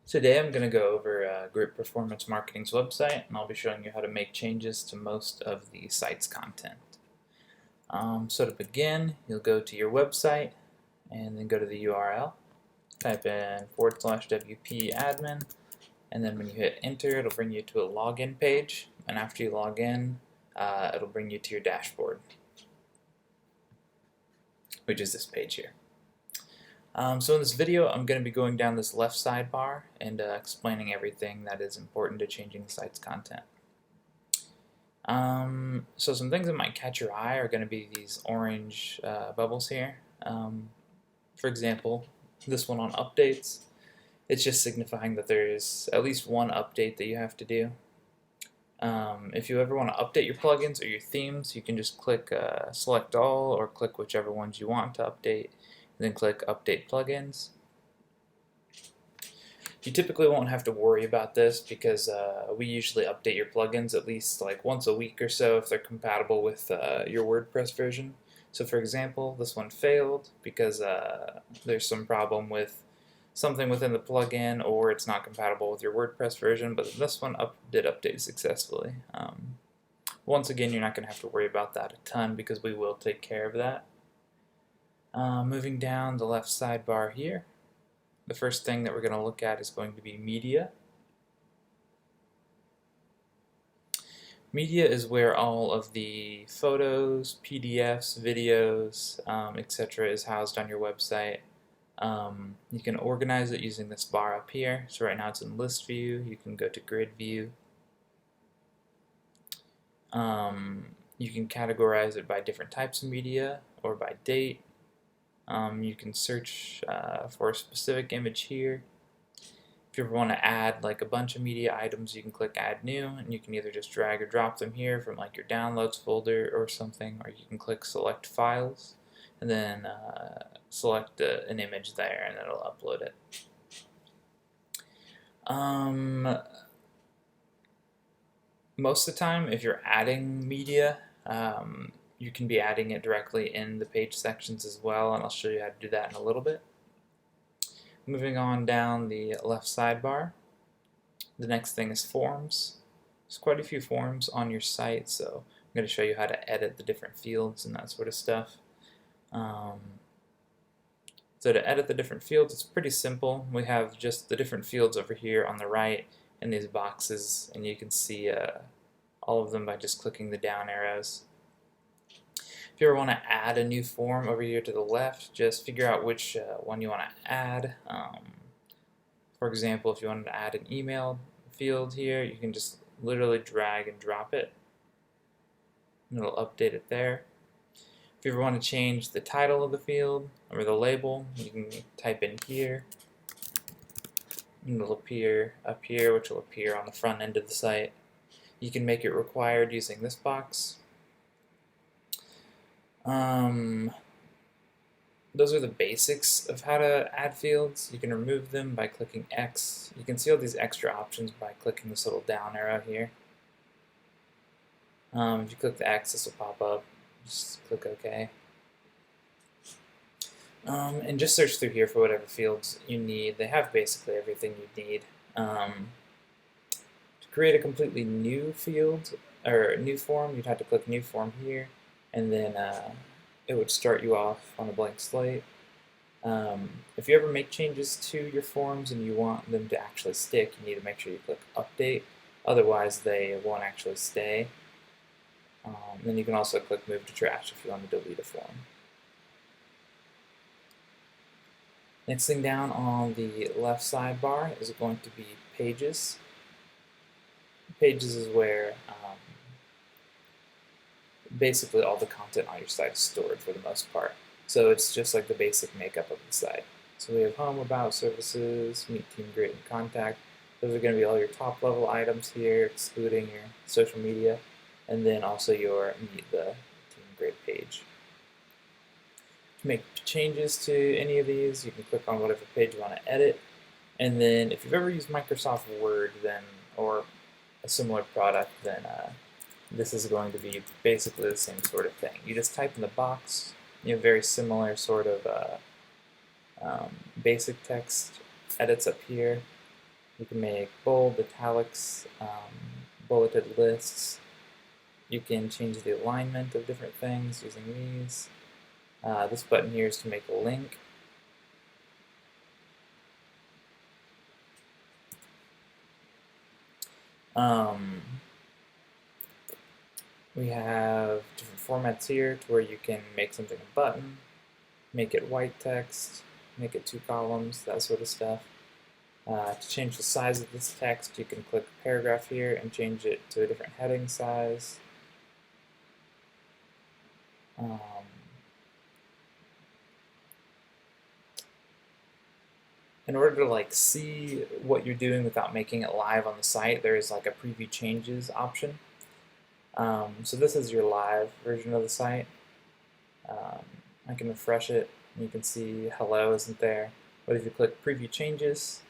Today I'm going to go over Group Performance Marketing's website, and I'll be showing you how to make changes to most of the site's content. So to begin, you'll go to your website and then go to the URL, type in /WP admin, and then when you hit enter it'll bring you to a login page, and after you log in it'll bring you to your dashboard, which is this page here. So in this video, I'm going to be going down this left sidebar and explaining everything that is important to changing the site's content. So some things that might catch your eye are going to be these orange bubbles here. For example, this one on updates, it's just signifying that there's at least one update that you have to do. If you ever want to update your plugins or your themes, you can just click select all or click whichever ones you want to update, and then click Update Plugins. You typically won't have to worry about this because we usually update your plugins at least like once a week or so if they're compatible with your WordPress version. So for example, this one failed because there's some problem with something within the plugin or it's not compatible with your WordPress version, but this one did update successfully. Once again, you're not going to have to worry about that a ton because we will take care of that. Moving down the left sidebar here, the first thing that we're going to look at is going to be media. Media is where all of the photos, PDFs, videos, etc. is housed on your website. You can organize it using this bar up here. So right now it's in list view. You can go to grid view. You can categorize it by different types of media or by date. You can search for a specific image here. If you ever want to add like a bunch of media items, you can click Add New, and you can either just drag or drop them here from like your Downloads folder or something, or you can click Select Files, and then select an image there, and it'll upload it. Most of the time, if you're adding media, you can be adding it directly in the page sections as well, and I'll show you how to do that in a little bit. Moving on down the left sidebar, the next thing is forms. There's quite a few forms on your site, so I'm going to show you how to edit the different fields and that sort of stuff. So to edit the different fields, it's pretty simple. We have just the different fields over here on the right in these boxes, and you can see all of them by just clicking the down arrows. If you ever want to add a new form over here to the left, just figure out which one you want to add. For example, if you wanted to add an email field here, you can just literally drag and drop it, and it'll update it there. If you ever want to change the title of the field or the label, you can type in here, and it'll appear up here, which will appear on the front end of the site. You can make it required using this box. Those are the basics of how to add fields. You can remove them by clicking X. You can see all these extra options by clicking this little down arrow here. If you click the X, this will pop up. Just click OK. And just search through here for whatever fields you need. They have basically everything you need. To create a completely new field or a new form, you'd have to click New Form here, and then it would start you off on a blank slate. If you ever make changes to your forms and you want them to actually stick, you need to make sure you click Update. Otherwise, they won't actually stay. Then you can also click Move to Trash if you want to delete a form. Next thing down on the left sidebar is going to be Pages. Pages is where basically all the content on your site is stored for the most part. So it's just like the basic makeup of the site. So we have Home, About, Services, Meet, Team, Grade, and Contact. Those are going to be all your top level items here, excluding your social media, and then also your Meet the Team, Grade page. To make changes to any of these, you can click on whatever page you want to edit, and then if you've ever used Microsoft Word or a similar product, then this is going to be basically the same sort of thing. You just type in the box, you have very similar sort of basic text edits up here, You can make bold, italics, bulleted lists. You can change the alignment of different things using these. This button here is to make a link. We have different formats here to where you can make something a button, make it white text, make it 2 columns, that sort of stuff. To change the size of this text, you can click paragraph here and change it to a different heading size. In order to see what you're doing without making it live on the site, there is a preview changes option. So this is your live version of the site. I can refresh it and you can see hello isn't there. But if you click preview changes,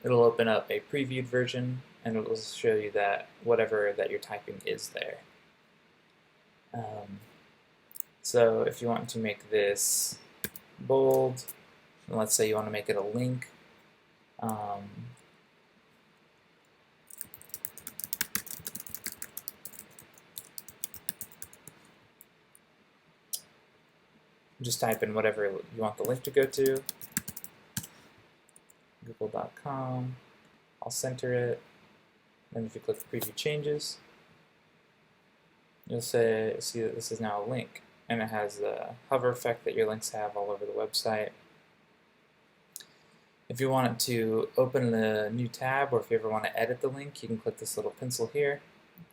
it'll open up a previewed version and it will show you that whatever that you're typing is there. So if you want to make this bold, and let's say you want to make it a link, just type in whatever you want the link to go to, google.com, I'll center it, and if you click preview changes, you'll see that this is now a link, and it has the hover effect that your links have all over the website. If you want it to open a new tab, or if you ever want to edit the link, you can click this little pencil here,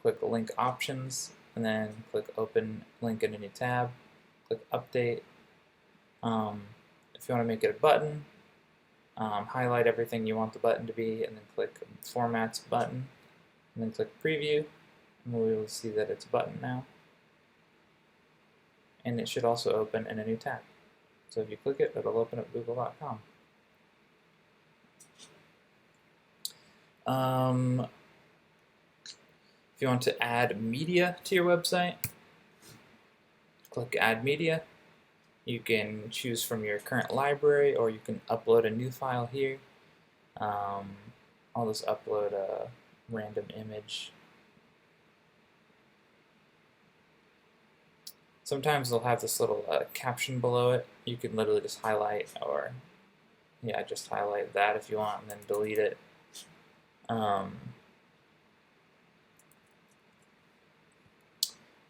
click the link options, and then click open link in a new tab, click update. If you want to make it a button, highlight everything you want the button to be, and then click formats button, and then click preview, and we will see that it's a button now. And it should also open in a new tab. So if you click it, it'll open up google.com. If you want to add media to your website, click Add Media. You can choose from your current library, or you can upload a new file here. I'll just upload a random image. Sometimes they'll have this little caption below it. You can literally just highlight, or just highlight that if you want, and then delete it.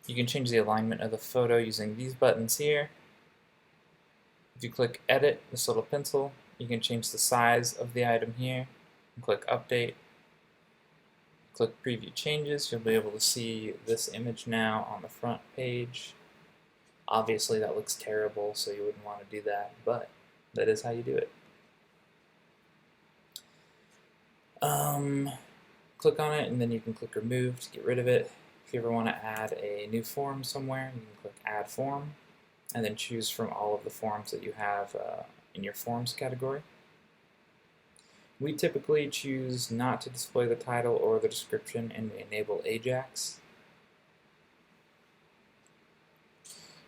You can change the alignment of the photo using these buttons here. If you click edit, this little pencil, you can change the size of the item here, and click update. Click preview changes, you'll be able to see this image now on the front page. Obviously that looks terrible, so you wouldn't want to do that, but that is how you do it. Click on it and then you can click remove to get rid of it. If you ever want to add a new form somewhere, you can click add form and then choose from all of the forms that you have in your forms category. We typically choose not to display the title or the description, and we enable Ajax.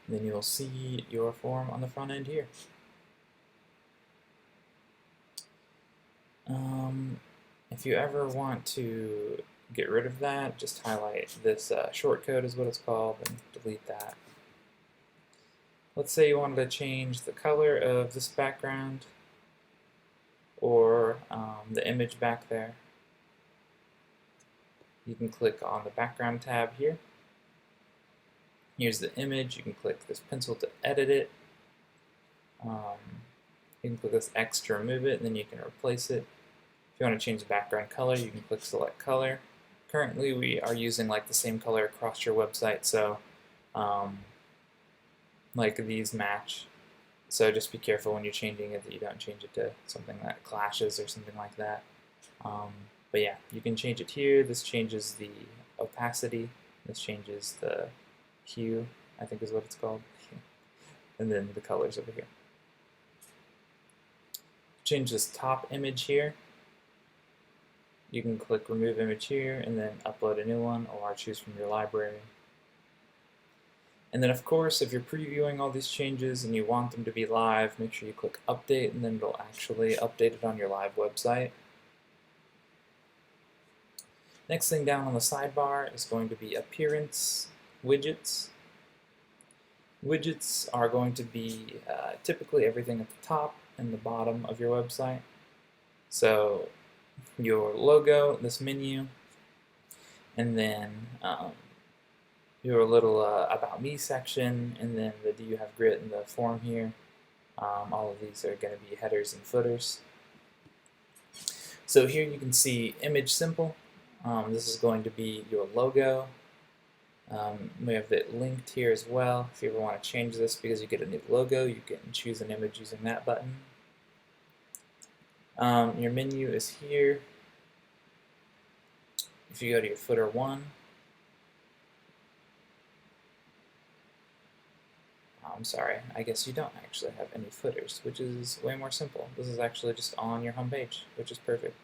And then you'll see your form on the front end here. If you ever want to get rid of that, just highlight this shortcode is what it's called, and delete that. Let's say you wanted to change the color of this background or the image back there. You can click on the background tab here. Here's the image. You can click this pencil to edit it. You can click this X to remove it, and then you can replace it. If you want to change the background color, you can click select color. Currently we are using the same color across your website, so these match. So just be careful when you're changing it that you don't change it to something that clashes or something like that. But yeah, you can change it here. This changes the opacity. This changes the hue, I think is what it's called. And then the colors over here. Change this top image here. You can click remove image here and then upload a new one, or choose from your library. And then of course, if you're previewing all these changes and you want them to be live, make sure you click update, and then it'll actually update it on your live website. Next thing down on the sidebar is going to be Appearance Widgets. Widgets are going to be typically everything at the top and the bottom of your website. So your logo, this menu, and then your little About Me section, and then the Do You Have Grit in the form here. All of these are going to be headers and footers. So here you can see Image Simple. This is going to be your logo. We have it linked here as well. If you ever want to change this because you get a new logo, you can choose an image using that button. Your menu is here. If you go to your footer 1, I'm sorry, I guess you don't actually have any footers, which is way more simple. This is actually just on your home page, which is perfect.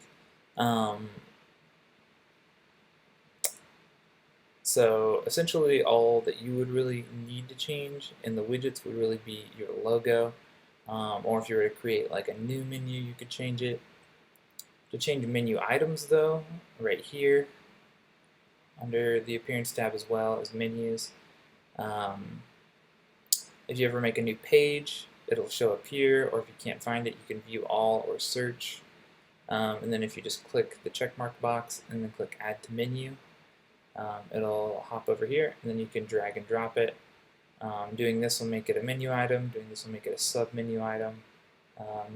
So essentially all that you would really need to change in the widgets would really be your logo, or if you were to create like a new menu, you could change it. To change menu items though, right here, under the Appearance tab as well as Menus, if you ever make a new page, it'll show up here, or if you can't find it, you can view all or search. And then if you just click the checkmark box and then click Add to Menu, it'll hop over here, and then you can drag and drop it. Doing this will make it a menu item, doing this will make it a sub-menu item,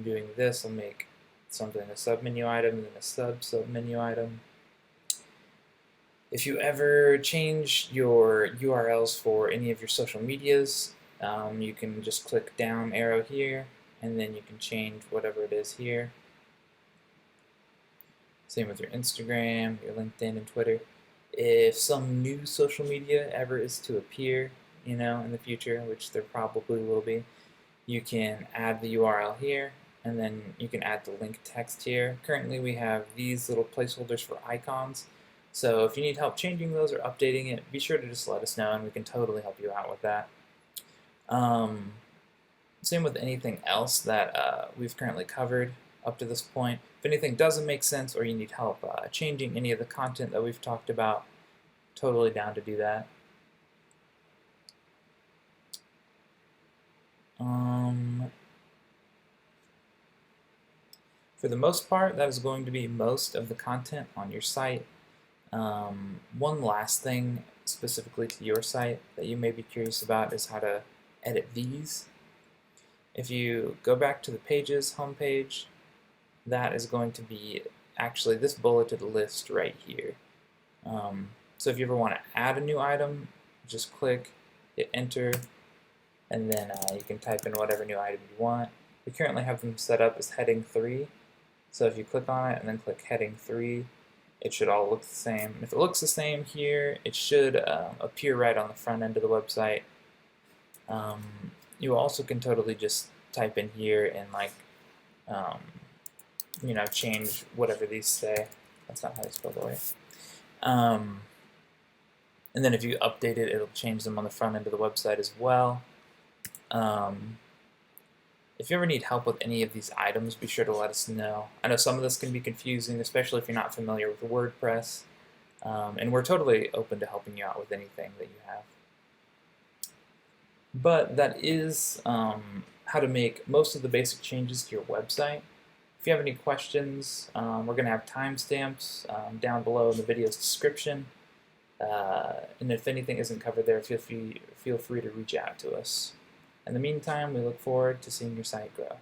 doing this will make something a sub-menu item, and then a sub-menu item. If you ever change your URLs for any of your social medias, you can just click down arrow here, and then you can change whatever it is here. Same with your Instagram, your LinkedIn, and Twitter. If some new social media ever is to appear, in the future, which there probably will be, you can add the URL here, and then you can add the link text here. Currently we have these little placeholders for icons, so if you need help changing those or updating it, be sure to just let us know and we can totally help you out with that. Same with anything else that we've currently covered up to this point. If anything doesn't make sense or you need help changing any of the content that we've talked about, totally down to do that. For the most part, that is going to be most of the content on your site. One last thing specifically to your site that you may be curious about is how to edit these. If you go back to the Pages homepage, that is going to be actually this bulleted list right here. So if you ever want to add a new item, just click, hit enter, and then you can type in whatever new item you want. We currently have them set up as heading 3. So if you click on it and then click heading 3, it should all look the same. And if it looks the same here, it should appear right on the front end of the website. You also can totally just type in here and change whatever these say. That's not how you spell the way. And then if you update it, it'll change them on the front end of the website as well. If you ever need help with any of these items, be sure to let us know. I know some of this can be confusing, especially if you're not familiar with WordPress, and we're totally open to helping you out with anything that you have. But that is how to make most of the basic changes to your website. If you have any questions, we're going to have timestamps down below in the video's description. And if anything isn't covered there, feel free to reach out to us. In the meantime, we look forward to seeing your site grow.